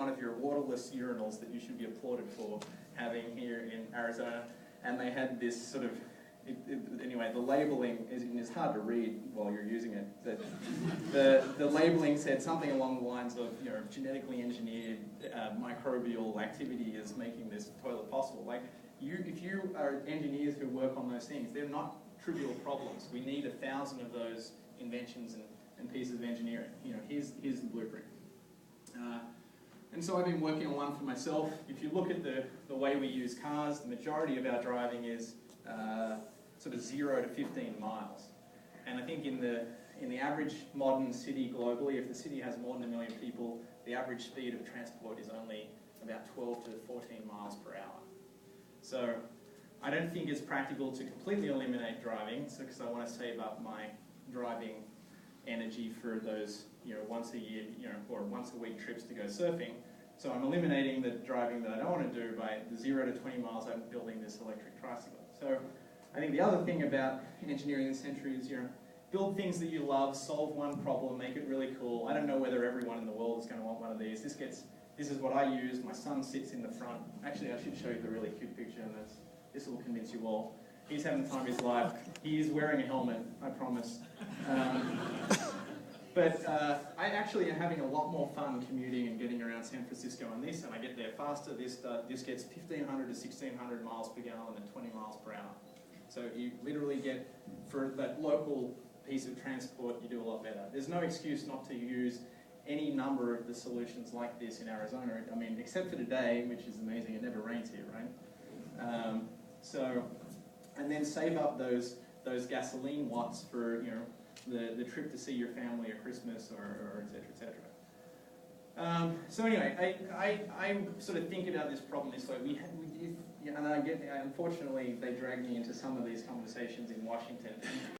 one of your waterless urinals that you should be applauded for having here in Arizona, and they had this sort of, anyway, the labeling is hard to read while you're using it, but the labeling said something along the lines of, you know, genetically engineered microbial activity is making this toilet possible. Like, if you are engineers who work on those things, they're not trivial problems. We need 1,000 of those inventions and pieces of engineering. You know, here's the blueprint. And so I've been working on one for myself. If you look at the way we use cars, the majority of our driving is sort of 0 to 15 miles. And I think in the average modern city globally, if the city has more than 1 million people, the average speed of transport is only about 12 to 14 miles per hour. So I don't think it's practical to completely eliminate driving, because I want to save up my driving energy for those, you know, once a year, you know, or once a week trips to go surfing. So I'm eliminating the driving that I don't want to do by the 0 to 20 miles I'm building this electric tricycle. So I think the other thing about engineering this century is, you know, build things that you love, solve one problem, make it really cool. I don't know whether everyone in the world is going to want one of these. This is what I use. My son sits in the front. Actually, I should show you the really cute picture, and this will convince you all. He's having the time of his life. He's wearing a helmet, I promise. But I actually am having a lot more fun commuting and getting around San Francisco on this, and I get there faster. This gets 1,500 to 1,600 miles per gallon at 20 miles per hour. So you literally get, for that local piece of transport, you do a lot better. There's no excuse not to use any number of the solutions like this in Arizona. I mean, except for today, which is amazing. It never rains here, right? And then save up those gasoline watts for, you know, the trip to see your family at Christmas, or et cetera, et cetera. So anyway, I sort of think about this problem this way. And unfortunately, they drag me into some of these conversations in Washington.